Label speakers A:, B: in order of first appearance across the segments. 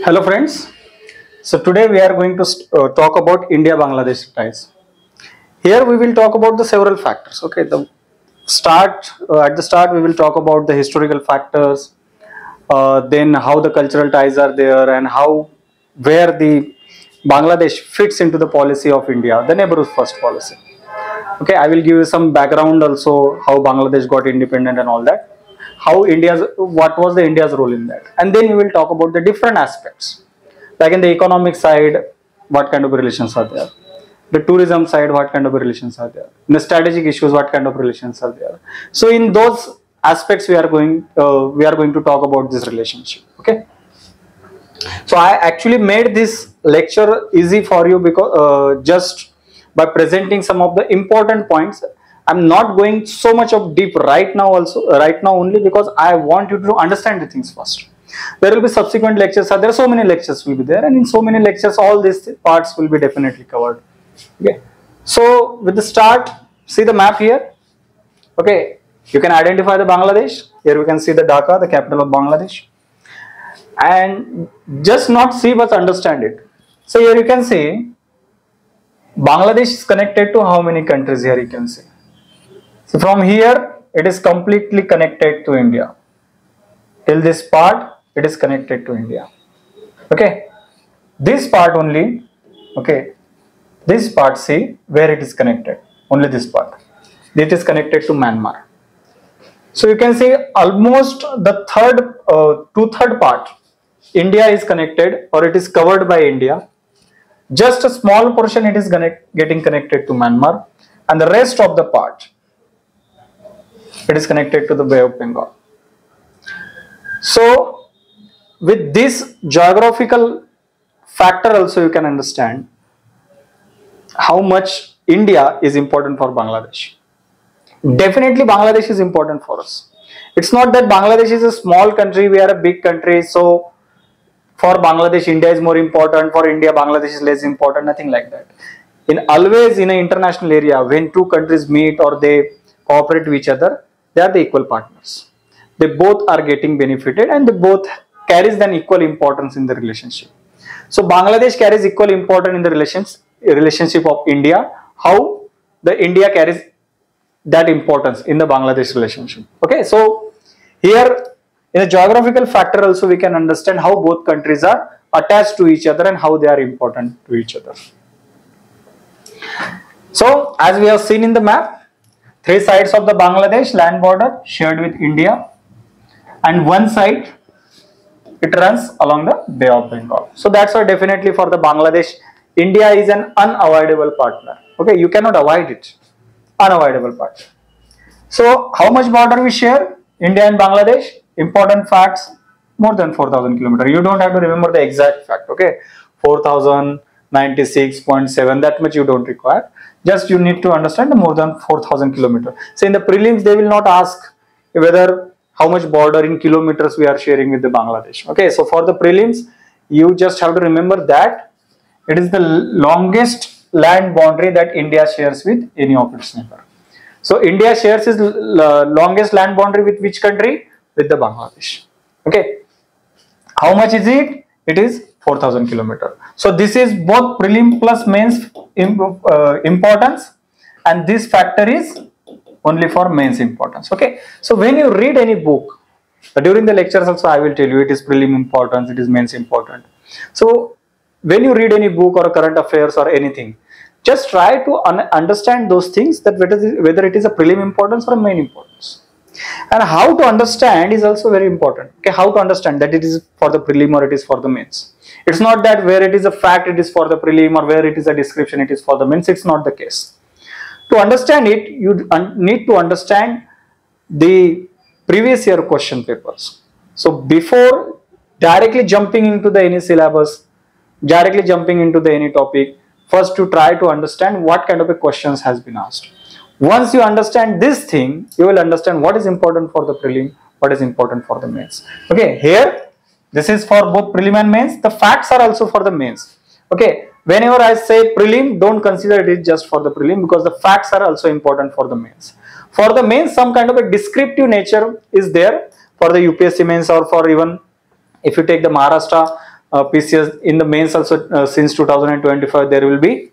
A: Hello friends. So today we are going to talk about India-Bangladesh ties. Here we will talk about the several factors. Okay, at the start we will talk about the historical factors, then how the cultural ties are there, and where the Bangladesh fits into the policy of India, the neighborhood first policy. Okay, I will give you some background also, how Bangladesh got independent and all that, what was the India's role in that, and then we will talk about the different aspects, like in the economic side, what kind of relations are there, the tourism side, what kind of relations are there, in the strategic issues, what kind of relations are there. So in those aspects we are going to talk about this relationship. Okay, so I actually made this lecture easy for you because just by presenting some of the important points. I'm not going so much of deep right now only because I want you to understand the things first. There will be subsequent lectures, there are so many lectures will be there, and in so many lectures all these parts will be definitely covered. Okay, so with the start, see the map here. Okay, you can identify the Bangladesh. Here we can see the Dhaka, the capital of Bangladesh, and just not see but understand it. So here you can see Bangladesh is connected to how many countries. Here you can see. So from here it is completely connected to India. Till this part it is connected to India. Okay, this part only. Okay, this part, see where it is connected. Only this part. It is connected to Myanmar. So you can see almost the two-third part India is connected, or it is covered by India. Just a small portion it is getting connected to Myanmar, and the rest of the part it is connected to the Bay of Bengal. So with this geographical factor also you can understand how much India is important for Bangladesh. Definitely Bangladesh is important for us. It's not that Bangladesh is a small country, we are a big country, so for Bangladesh India is more important, for India Bangladesh is less important, nothing like that. Always in an international area, when two countries meet or they cooperate with each other, they are the equal partners. They both are getting benefited and they both carries an equal importance in the relationship. So Bangladesh carries equal importance in the relationship of India. How the India carries that importance in the Bangladesh relationship. Okay, so here in a geographical factor also we can understand how both countries are attached to each other and how they are important to each other. So as we have seen in the map, three sides of the Bangladesh land border shared with India, and one side it runs along the Bay of Bengal. So that's why definitely for the Bangladesh, India is an unavoidable partner. Okay, you cannot avoid it. Unavoidable partner. So how much border we share? India and Bangladesh. Important facts: more than 4,000 kilometers. You don't have to remember the exact fact. Okay, 4,096.7. That much you don't require. Just you need to understand the more than 4,000 kilometers. So in the prelims they will not ask whether how much border in kilometers we are sharing with the Bangladesh. Okay, so for the prelims you just have to remember that it is the longest land boundary that India shares with any of its neighbor. So India shares its longest land boundary with which country? With the Bangladesh. Okay, how much is it? It is 4,000 kilometers. So this is both prelim plus mains importance, and this factor is only for mains importance. Okay, so when you read any book, during the lectures also I will tell you it is prelim importance, it is mains important. So when you read any book or current affairs or anything, just try to understand those things, that whether it is a prelim importance or a main importance. And how to understand is also very important. Okay, how to understand that it is for the prelim or it is for the mains. It's not that where it is a fact it is for the prelim, or where it is a description it is for the mains. It's not the case. To understand it, you need to understand the previous year question papers. So before directly jumping into any syllabus, directly jumping into any topic, first to try to understand what kind of a questions has been asked. Once you understand this thing, you will understand what is important for the prelim, what is important for the mains. Okay, here this is for both prelim and mains. The facts are also for the mains. Okay, whenever I say prelim, don't consider it just for the prelim, because the facts are also important for the mains. For the mains, some kind of a descriptive nature is there for the UPSC mains, or for even if you take the Maharashtra PCS in the mains also since 2025 there will be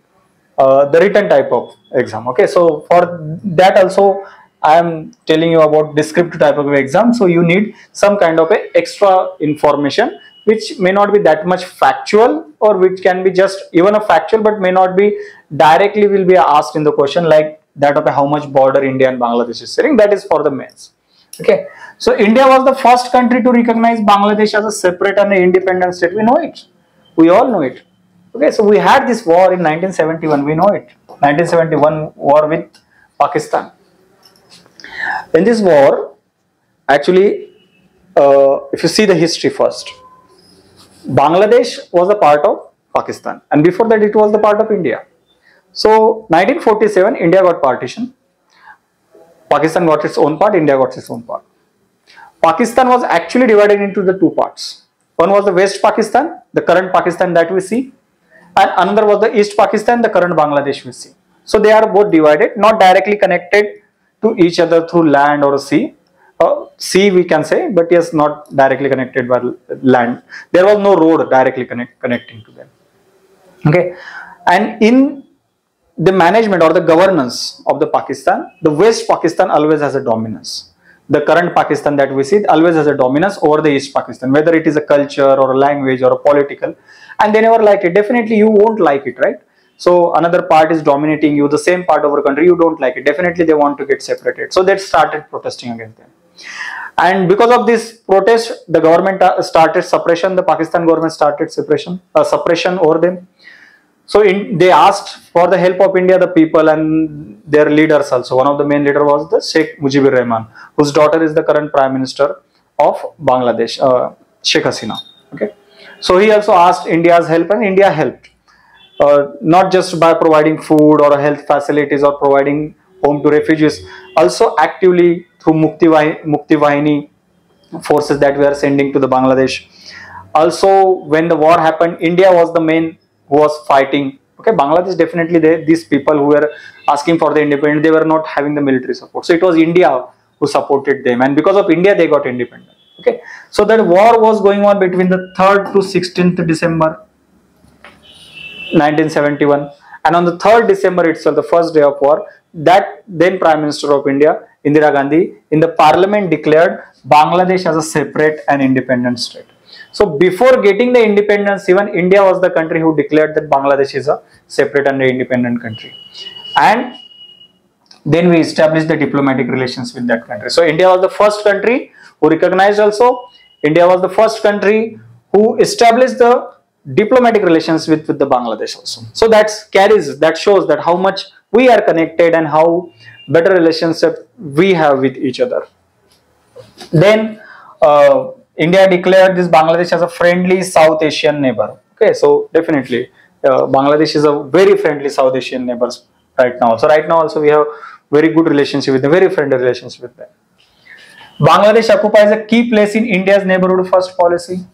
A: the written type of exam. Okay, so for that also I am telling you about descriptive type of exam. So you need some kind of a extra information which may not be that much factual, or which can be just even a factual but may not be directly will be asked in the question, like that of how much border India and Bangladesh is sharing. That is for the mains. Okay, so India was the first country to recognize Bangladesh as a separate and independent state. We know it. We all know it. Okay, so we had this war in 1971. We know it. 1971 war with Pakistan. In this war, actually, if you see the history first, Bangladesh was a part of Pakistan, and before that it was the part of India. So 1947, India got partition. Pakistan got its own part, India got its own part. Pakistan was actually divided into the two parts. One was the West Pakistan, the current Pakistan that we see, and another was the East Pakistan, the current Bangladesh we see. So they are both divided, not directly connected to each other through land or sea. Sea we can say, but yes, not directly connected by land. There was no road directly connecting to them. Okay, and in the management or the governance of the Pakistan, the West Pakistan always has a dominance. The current Pakistan that we see always has a dominance over the East Pakistan, whether it is a culture or a language or a political, and they never like it. Definitely you won't like it, right? So another part is dominating you, the same part of our country, you don't like it. Definitely they want to get separated. So they started protesting against them. And because of this protest, the government started suppression, the Pakistan government started suppression over them. So they asked for the help of India, the people and their leaders also. One of the main leader was the Sheikh Mujibur Rahman, whose daughter is the current Prime Minister of Bangladesh, Sheikh Hasina. Okay, so he also asked India's help, and India helped. Not just by providing food or health facilities or providing home to refugees, also actively through Mukti Vahini forces that we are sending to the Bangladesh. Also, when the war happened, India was the main who was fighting. Okay, Bangladesh definitely these people who were asking for the independence, they were not having the military support. So it was India who supported them, and because of India they got independent. Okay, so that war was going on between the 3rd to 16th December 1971, and on the 3rd December itself, the first day of war, that then Prime Minister of India, Indira Gandhi, in the parliament declared Bangladesh as a separate and independent state. So before getting the independence, even India was the country who declared that Bangladesh is a separate and independent country. And then we established the diplomatic relations with that country. So India was the first country who recognized also. India was the first country who established the diplomatic relations with the Bangladesh also. So that shows that how much we are connected and how better relationship we have with each other. Then India declared this Bangladesh as a friendly South Asian neighbor. Okay, so definitely Bangladesh is a very friendly South Asian neighbors right now. So right now also we have very good relationship with them, very friendly relationship with them. Bangladesh occupies a key place in India's neighborhood first policy.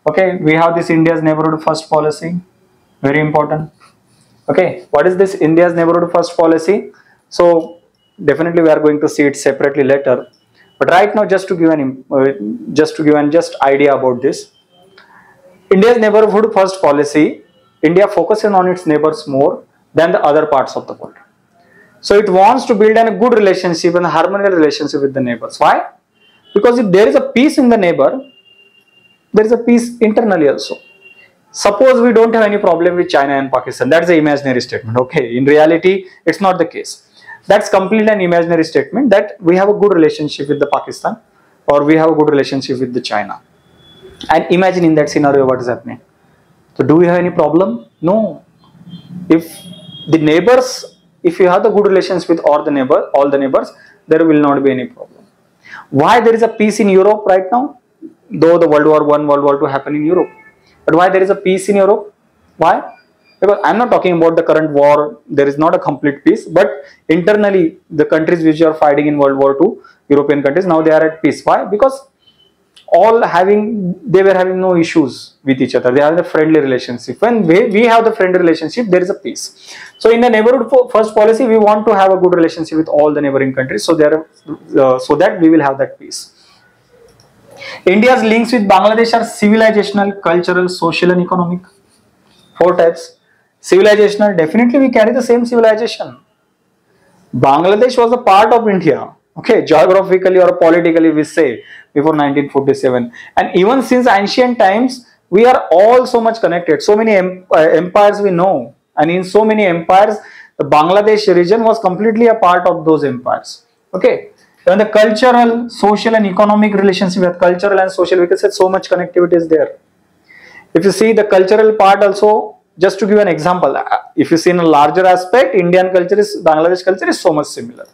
A: Okay, we have this India's neighborhood first policy, very important. Okay, what is this India's neighborhood first policy? So definitely we are going to see it separately later. But right now, just to give an idea about this, India's neighborhood first policy, India focuses on its neighbors more than the other parts of the world. So it wants to build a good relationship and a harmonious relationship with the neighbors. Why? Because if there is a peace in the neighbor, there is a peace internally also. Suppose we don't have any problem with China and Pakistan, that's an imaginary statement. Okay, in reality, it's not the case. That's completely an imaginary statement that we have a good relationship with the Pakistan or we have a good relationship with the China. And imagine in that scenario what is happening. So do we have any problem? No. If the neighbors, if you have the good relations with all the neighbors, there will not be any problem. Why there is a peace in Europe right now? Though the World War I, World War II happened in Europe. But why there is a peace in Europe? Why? Because I'm not talking about the current war, there is not a complete peace, but internally the countries which are fighting in World War II, European countries, now they are at peace. Why? Because they were having no issues with each other. They have a friendly relationship. When we have the friendly relationship, there is a peace. So in the neighborhood first policy, we want to have a good relationship with all the neighboring countries, so that we will have that peace. India's links with Bangladesh are civilizational, cultural, social and economic. 4 types. Civilizational, definitely we carry the same civilization. Bangladesh was a part of India, okay, geographically or politically we say, before 1947. And even since ancient times, we are all so much connected. So many empires we know. And in so many empires, the Bangladesh region was completely a part of those empires. Okay. When the cultural, social and economic relationship with cultural and social, we can say so much connectivity is there. If you see the cultural part also, just to give an example, if you see in a larger aspect, Indian culture is, Bangladesh culture is so much similar.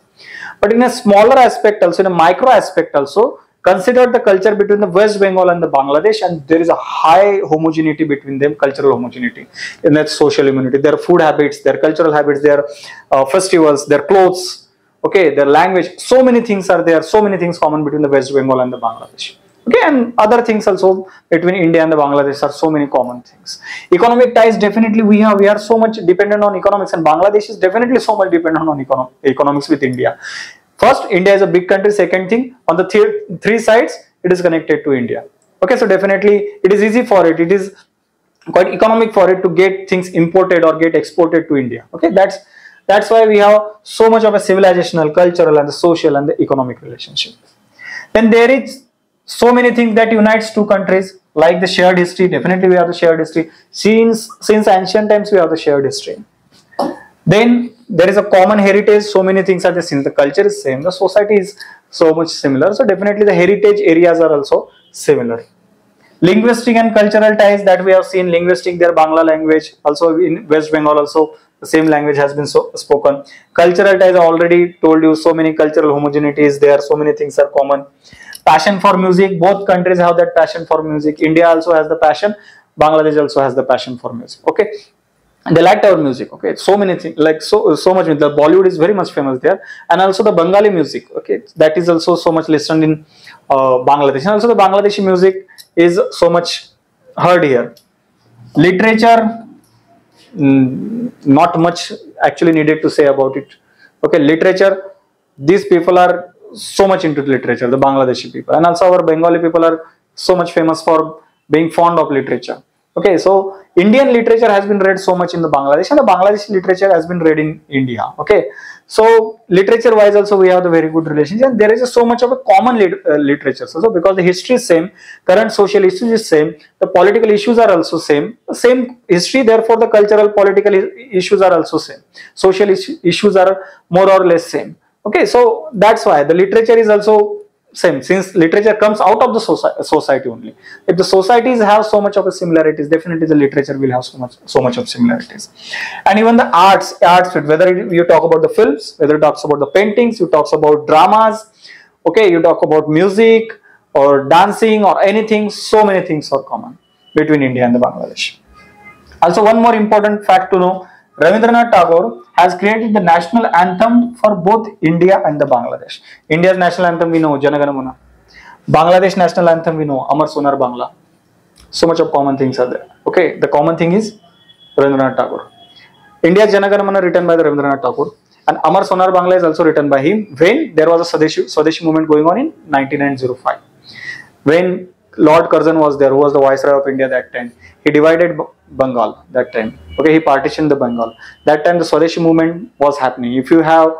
A: But in a smaller aspect also, in a micro aspect also, consider the culture between the West Bengal and the Bangladesh, and there is a high homogeneity between them, cultural homogeneity, in that social immunity, their food habits, their cultural habits, their festivals, their clothes, okay, their language, so many things are there, so many things common between the West Bengal and the Bangladesh. Okay, and other things also between India and the Bangladesh are so many common things. Economic ties, definitely we are so much dependent on economics, and Bangladesh is definitely so much dependent on economics with India. First, India is a big country. Second thing, on the three sides, it is connected to India. Okay, so definitely it is easy for it. It is quite economic for it to get things imported or get exported to India. Okay, that's why we have so much of a civilizational, cultural, and the social and the economic relationship. Then there is so many things that unites two countries, like the shared history. Definitely we have the shared history. Since ancient times we have the shared history. Then there is a common heritage. So many things are there. Since the culture is same, the society is so much similar. So definitely the heritage areas are also similar. Linguistic and cultural ties that we have seen. Linguistic, their Bangla language. Also in West Bengal also the same language has been spoken. Cultural ties, I already told you, so many cultural homogenities there. So many things are common. Passion for music, both countries have that passion for music. India also has the passion, Bangladesh also has the passion for music. Okay, and they liked our music. Okay, so many things, like so much. The Bollywood is very much famous there, and also the Bengali music. Okay, that is also so much listened in Bangladesh, and also the Bangladeshi music is so much heard here. Literature, not much actually needed to say about it. Okay, literature, these people are so much into literature, the Bangladeshi people, and also our Bengali people are so much famous for being fond of literature. Okay, so Indian literature has been read so much in the Bangladesh, and the Bangladeshi literature has been read in India. Okay, so literature wise also we have the very good relationship, and there is so much of a common literature also, because the history is same, current social issues is same, the political issues are also same history, therefore the cultural political issues are also same, social issues are more or less same. Okay, so that's why the literature is also same, since literature comes out of the society only. If the societies have so much of a similarities, definitely the literature will have so much of similarities. And even the arts, whether you talk about the films, whether it talks about the paintings, you talks about dramas, okay, you talk about music or dancing or anything, so many things are common between India and the Bangladesh. Also, one more important fact to know, Rabindranath Tagore has created the national anthem for both India and the Bangladesh. India's national anthem we know, Jana Gana Mana. Bangladesh national anthem we know, Amar Sonar Bangla. So much of common things are there. Okay, the common thing is Rabindranath Tagore. India's Jana Gana Mana written by the Rabindranath Tagore, and Amar Sonar Bangla is also written by him when there was a Swadeshi movement going on in 1905. When Lord Curzon was there, who was the Viceroy of India that time, he divided Bengal that time. Okay, he partitioned the Bengal. That time the Swadeshi movement was happening. If you have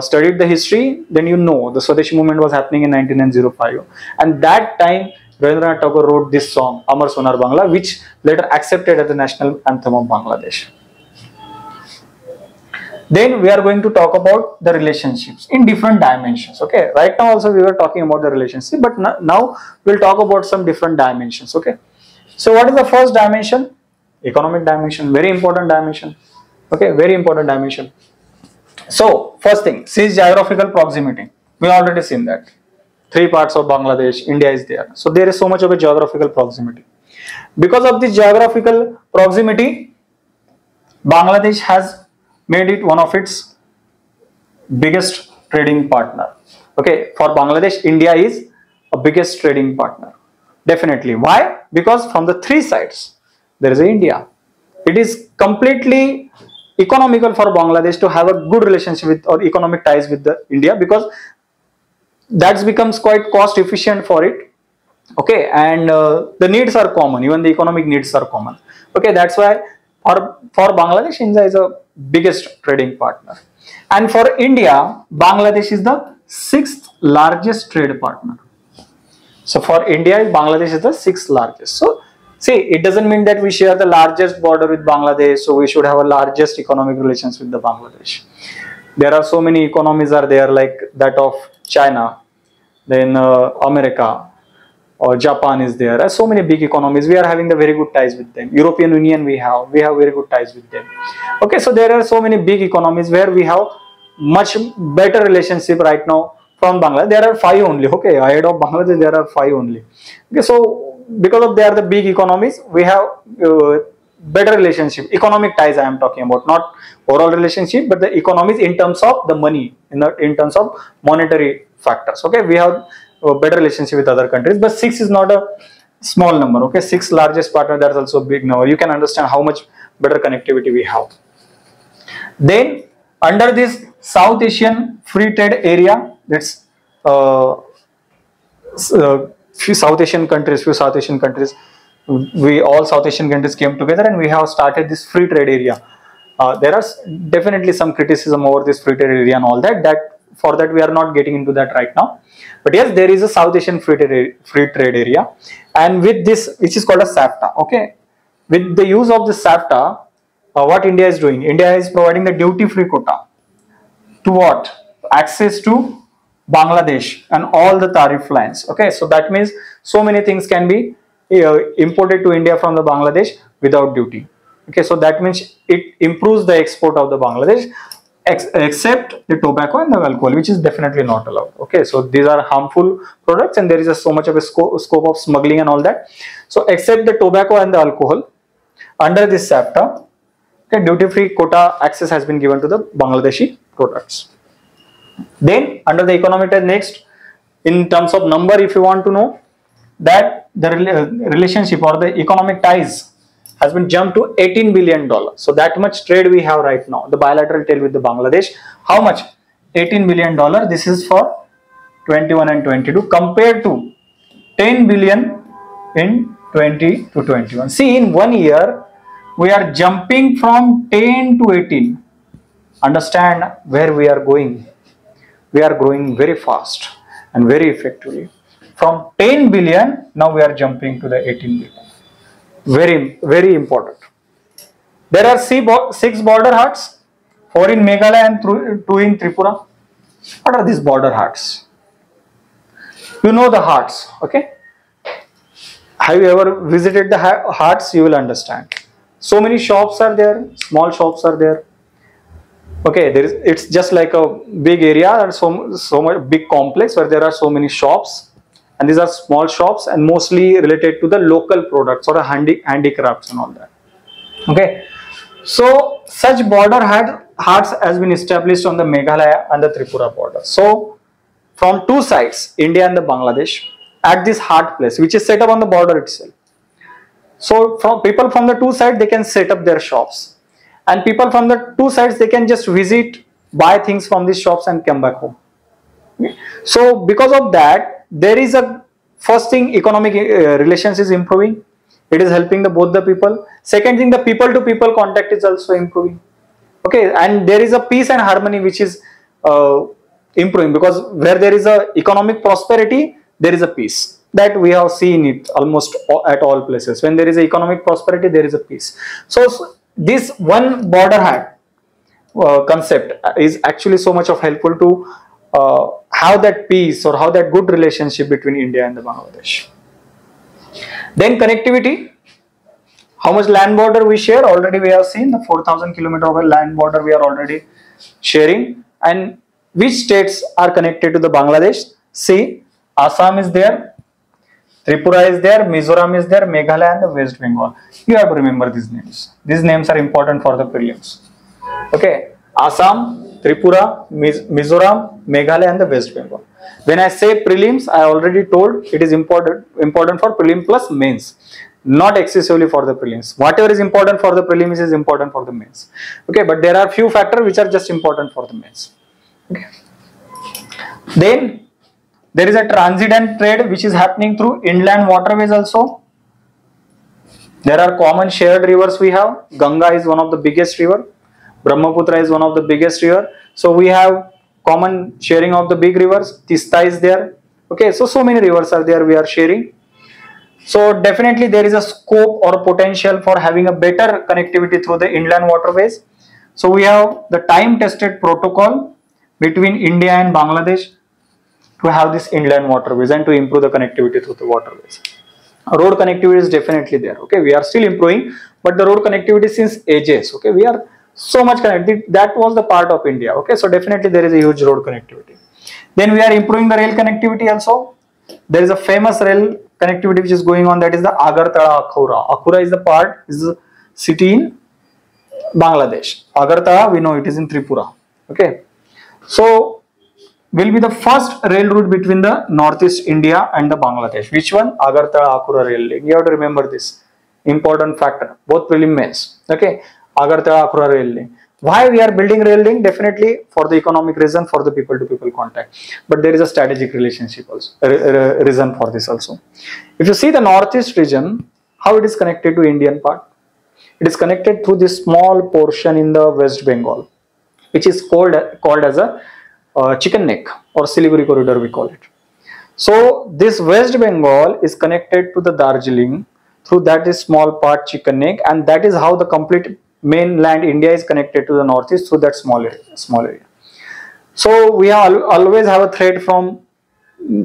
A: studied the history, then you know the Swadeshi movement was happening in 1905. And that time Rabindranath Tagore wrote this song, Amar Sonar Bangla, which later accepted as the national anthem of Bangladesh. Then we are going to talk about the relationships in different dimensions. Okay, right now also we were talking about the relationship, but now we'll talk about some different dimensions. Okay, so what is the first dimension? Economic dimension, very important dimension. Okay, very important dimension. So first thing, since geographical proximity, we already seen that 3 parts of Bangladesh, India is there. So there is so much of a geographical proximity. Because of this geographical proximity, Bangladesh has made it one of its biggest trading partner. Okay, for Bangladesh, India is a biggest trading partner. Definitely. Why? Because from the 3 sides, there is India. It is completely economical for Bangladesh to have a good relationship with or economic ties with the India, because that becomes quite cost efficient for it. Okay, and the needs are common, even the economic needs are common. Okay, that's why for Bangladesh, India is a biggest trading partner, and for India, Bangladesh is the sixth largest trade partner. So for India, Bangladesh is the sixth largest. So see, it doesn't mean that we share the largest border with Bangladesh, so we should have a largest economic relations with the Bangladesh. There are so many economies are there, like that of China, then America, or Japan is there. There are so many big economies. We are having the very good ties with them. European Union we have very good ties with them. Okay, so there are so many big economies where we have much better relationship right now from Bangladesh. There are five only. Okay, ahead of Bangladesh there are five only. Okay, so because of they are the big economies, we have better relationship, economic ties I am talking about, not overall relationship, but the economies in terms of the money, in terms of monetary factors. Okay, we have a better relationship with other countries, but six is not a small number. Okay, six largest partner, that's also a big number. You can understand how much better connectivity we have. Then under this South Asian Free Trade Area, that's few South Asian countries, we all South Asian countries came together and we have started this free trade area. There are definitely some criticism over this free trade area and all that. For that we are not getting into that right now. But yes, there is a South Asian free trade area, and with this, which is called a SAFTA. Okay, with the use of the SAFTA, what India is doing? India is providing the duty-free quota to what? Access to Bangladesh and all the tariff lines. Okay, so that means so many things can be imported to India from the Bangladesh without duty. Okay, so that means it improves the export of the Bangladesh, except the tobacco and the alcohol, which is definitely not allowed. Okay, so these are harmful products and there is so much of a scope of smuggling and all that. So except the tobacco and the alcohol, under this SAFTA, okay, duty-free quota access has been given to the Bangladeshi products. Then under the economic ties, next, in terms of number, if you want to know, that the relationship or the economic ties has been jumped to $18 billion. So that much trade we have right now, the bilateral trade with the Bangladesh. How much? $18 billion. This is for 21 and 22 compared to 10 billion in 20 to 21. See, in 1 year, we are jumping from 10 to 18. Understand where we are going. We are growing very fast and very effectively. From 10 billion, now we are jumping to the 18 billion. Very, very important. There are 6 border huts, 4 in Meghalaya and 2 in Tripura. What are these border huts? You know the huts, okay? Have you ever visited the huts? You will understand. So many shops are there, small shops are there. Okay, it's just like a big area and so much big complex where there are so many shops, and these are small shops and mostly related to the local products or handicrafts and all that. Okay, so such border huts has been established on the Meghalaya and the Tripura border. So from two sides, India and the Bangladesh, at this hut place which is set up on the border itself. So from people from the two sides, they can set up their shops. And people from the two sides, they can just visit, buy things from these shops and come back home. So because of that, there is a first thing, economic relations is improving. It is helping both the people. Second thing, the people to people contact is also improving. Okay, and there is a peace and harmony which is improving, because where there is a economic prosperity, there is a peace. That we have seen it almost at all places. When there is a economic prosperity, there is a peace. So this one border hut concept is actually so much of helpful to have that peace or have that good relationship between India and the Bangladesh. Then connectivity. How much land border we share? Already we have seen the 4,000 kilometer of land border we are already sharing. And which states are connected to the Bangladesh? See, Assam is there, Tripura is there, Mizoram is there, Meghalaya and the West Bengal. You have to remember these names. These names are important for the prelims. Okay, Assam, Tripura, Mizoram, Meghalaya and the West Bengal. When I say prelims, I already told it is important for prelim plus mains, not excessively for the prelims. Whatever is important for the prelims is important for the mains. Okay, but there are few factors which are just important for the mains. Okay. Then There is a transit and trade which is happening through inland waterways also. There are common shared rivers we have. Ganga is one of the biggest river. Brahmaputra is one of the biggest river. So we have common sharing of the big rivers. Tista is there. Okay, so many rivers are there we are sharing. So definitely there is a scope or potential for having a better connectivity through the inland waterways. So we have the time tested protocol between India and Bangladesh to have this inland waterways and to improve the connectivity through the waterways. Road connectivity is definitely there. Okay, we are still improving, but the road connectivity since ages. Okay, we are so much connected. That was the part of India. Okay, so definitely there is a huge road connectivity. Then we are improving the rail connectivity also. There is a famous rail connectivity which is going on, that is the Agartala Akhura. Akhura is the part, is a city in Bangladesh. Agartala, we know it is in Tripura. Okay, so will be the first rail route between the northeast India and the Bangladesh. Which one? Agartala Akhura rail link. You have to remember this important factor, both prelim mains. Okay, Agartala Akhura rail link. Why we are building rail link? Definitely for the economic reason, for the people to people contact, but there is a strategic relationship also, reason for this also. If you see the northeast region, how it is connected to Indian part, it is connected through this small portion in the West Bengal, which is called as a chicken neck or Siliguri corridor we call it. So this West Bengal is connected to the Darjeeling through that is small part chicken neck, and that is how the complete mainland India is connected to the northeast through that small area. So we always have a threat from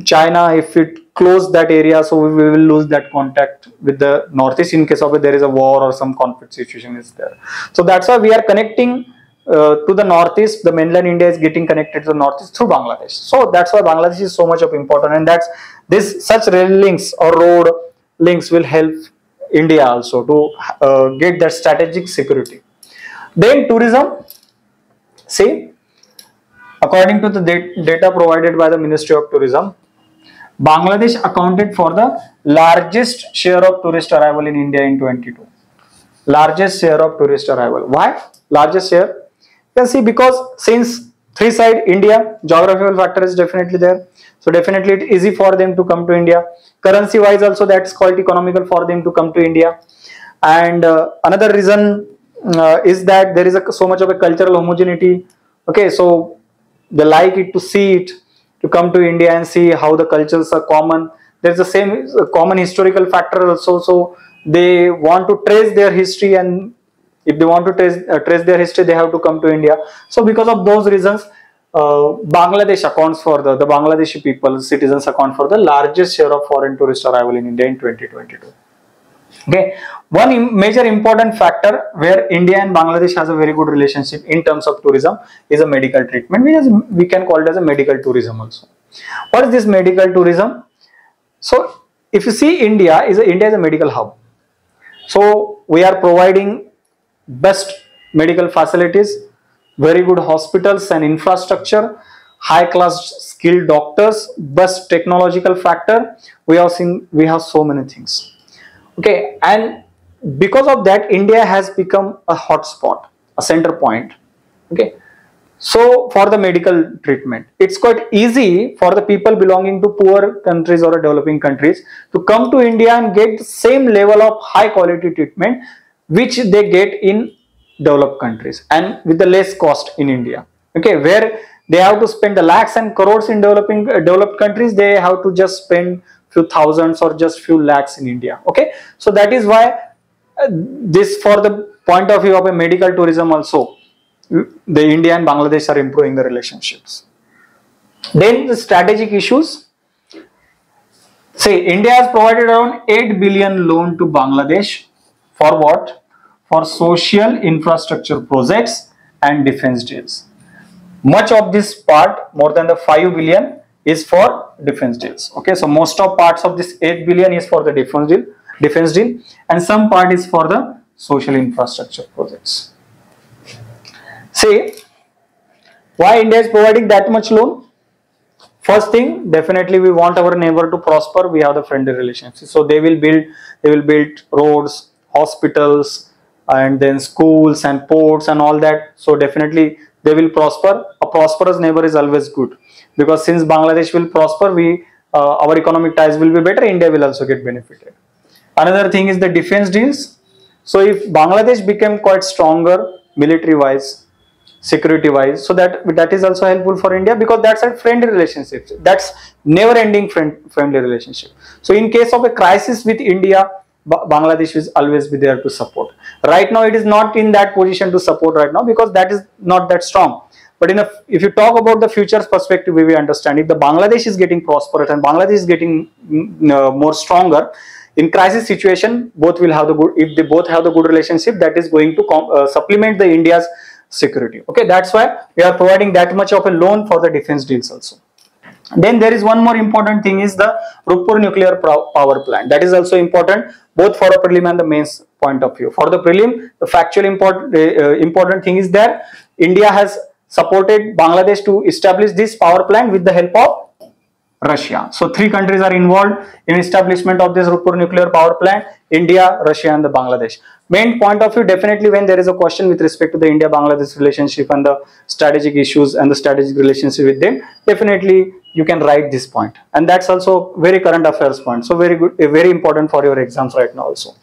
A: China. If it close that area, so we will lose that contact with the northeast in case of there is a war or some conflict situation is there. So that's why we are connecting to the northeast. The mainland India is getting connected to the northeast through Bangladesh. So that's why Bangladesh is so much of important, and that's this such rail links or road links will help India also to get that strategic security. Then tourism. See, according to the data provided by the Ministry of Tourism, Bangladesh accounted for the largest share of tourist arrival in India in 22. Largest share of tourist arrival. Why? Largest share? You see, because since three side India, geographical factor is definitely there. So definitely it is easy for them to come to India. Currency wise also that's quite economical for them to come to India. And another reason is that there is so much of a cultural homogeneity. Okay, so they like it to see it, to come to India and see how the cultures are common. There's the same common historical factor also. So they want to trace their history, and if they want to trace their history, they have to come to India. So because of those reasons, Bangladesh accounts for the Bangladeshi people, citizens account for the largest share of foreign tourist arrival in India in 2022. Okay, one major important factor where India and Bangladesh has a very good relationship in terms of tourism is a medical treatment, which we can call it as a medical tourism also. What is this medical tourism? So if you see, India is a medical hub. So we are providing best medical facilities, very good hospitals and infrastructure, high class skilled doctors, best technological factor. We have so many things. Okay, and because of that, India has become a hotspot, a center point. Okay, so for the medical treatment, it's quite easy for the people belonging to poor countries or developing countries to come to India and get the same level of high quality treatment which they get in developed countries, and with the less cost in India. Okay, where they have to spend the lakhs and crores in developed countries, they have to just spend few thousands or just few lakhs in India. Okay, so that is why this, for the point of view of a medical tourism also, the India and Bangladesh are improving the relationships. Then the strategic issues. Say India has provided around 8 billion loan to Bangladesh for what? For social infrastructure projects and defense deals. Much of this part, more than the 5 billion, is for defense deals. Okay, so most of parts of this 8 billion is for the defense deal, and some part is for the social infrastructure projects. See, why India is providing that much loan? First thing, definitely we want our neighbor to prosper. We have the friendly relationship, so they will build roads, hospitals, and then schools and ports and all that. So definitely they will prosper. A prosperous neighbor is always good, because since Bangladesh will prosper, our economic ties will be better, India will also get benefited. Another thing is the defense deals. So if Bangladesh became quite stronger military wise, security wise, so that is also helpful for India, because that's a friendly relationship, that's never ending friendly relationship. So in case of a crisis with India, Bangladesh will always be there to support. Right now it is not in that position to support right now, because that is not that strong. But if you talk about the future's perspective, we will understand if the Bangladesh is getting prosperous and Bangladesh is getting more stronger, in crisis situation, both will have the good. If they both have the good relationship, that is going to supplement the India's security. Okay, that's why we are providing that much of a loan for the defense deals also. Then there is one more important thing, is the Rupur nuclear power plant. That is also important, both for the prelim and the mains point of view. For the prelim, the factual important thing is that India has supported Bangladesh to establish this power plant with the help of Russia. So 3 countries are involved in establishment of this Rupur nuclear power plant: India, Russia and the Bangladesh. Main point of view, definitely when there is a question with respect to the India-Bangladesh relationship and the strategic issues and the strategic relationship with them, definitely you can write this point. And that's also very current affairs point. So very good, very important for your exams right now also.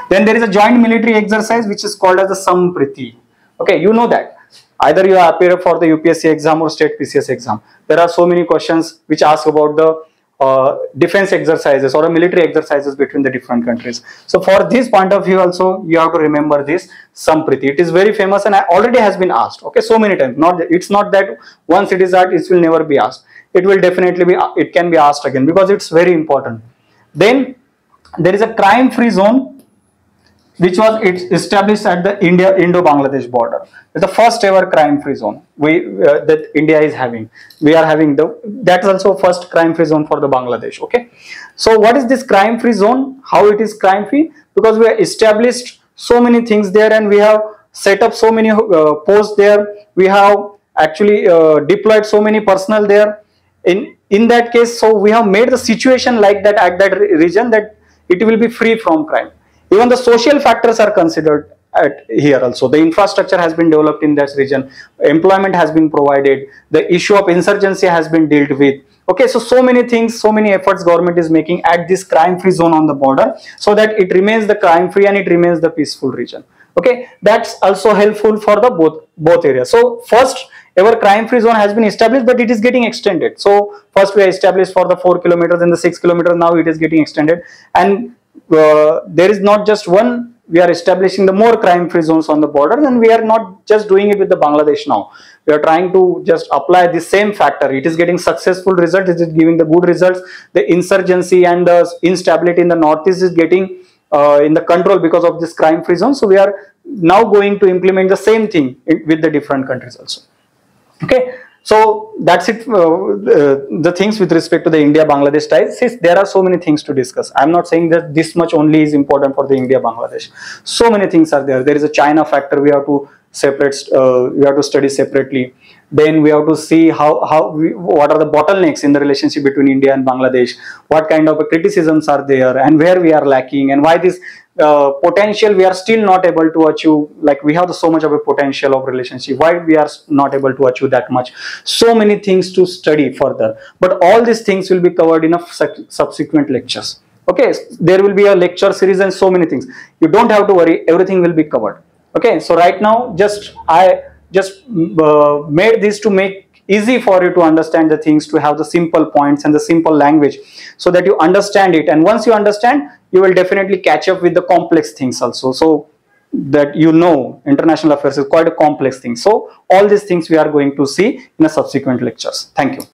A: Then there is a joint military exercise which is called as the Sampriti. Okay, you know that. Either you appear for the UPSC exam or state PCS exam. There are so many questions which ask about the defense exercises or military exercises between the different countries. So for this point of view also, you have to remember this Sampriti. It is very famous and already has been asked. Okay, so many times. It's not that once it is asked, it will never be asked. It will definitely be. It can be asked again, because it's very important. Then there is a crime-free zone which was established at the Indo-Bangladesh border. It's the first ever crime-free zone that India is having. We are having that's also first crime-free zone for the Bangladesh. Okay, so what is this crime-free zone? How it is crime-free? Because we have established so many things there, and we have set up so many posts there. We have actually deployed so many personnel there. In that case, so we have made the situation like that at that region, that it will be free from crime. Even the social factors are considered here also. The infrastructure has been developed in that region. Employment has been provided. The issue of insurgency has been dealt with. Okay, so many things, so many efforts government is making at this crime-free zone on the border, so that it remains the crime-free and it remains the peaceful region. Okay, that's also helpful for the both areas. So first ever crime-free zone has been established, but it is getting extended. So first we established for the 4 kilometers and the 6 kilometers. Now it is getting extended, and there is not just one. We are establishing the more crime-free zones on the border, and we are not just doing it with the Bangladesh now. We are trying to just apply the same factor. It is getting successful results. It is giving the good results. The insurgency and the instability in the northeast is getting in the control because of this crime-free zone. So we are now going to implement the same thing with the different countries also. Okay. So that's it. The things with respect to the India-Bangladesh ties. Since there are so many things to discuss, I'm not saying that this much only is important for the India-Bangladesh. So many things are there. There is a China factor we have to separate. We have to study separately. Then we have to see what are the bottlenecks in the relationship between India and Bangladesh. What kind of criticisms are there, and where we are lacking, and why this potential we are still not able to achieve. Like we have so much of a potential of relationship, why we are not able to achieve that much. So many things to study further, but all these things will be covered in a subsequent lectures. Okay, there will be a lecture series and so many things. You don't have to worry, everything will be covered. Okay, so right now I just made this to make easy for you to understand the things, to have the simple points and the simple language, so that you understand it. And once you understand, you will definitely catch up with the complex things also. So that international affairs is quite a complex thing. So all these things we are going to see in the subsequent lectures. Thank you.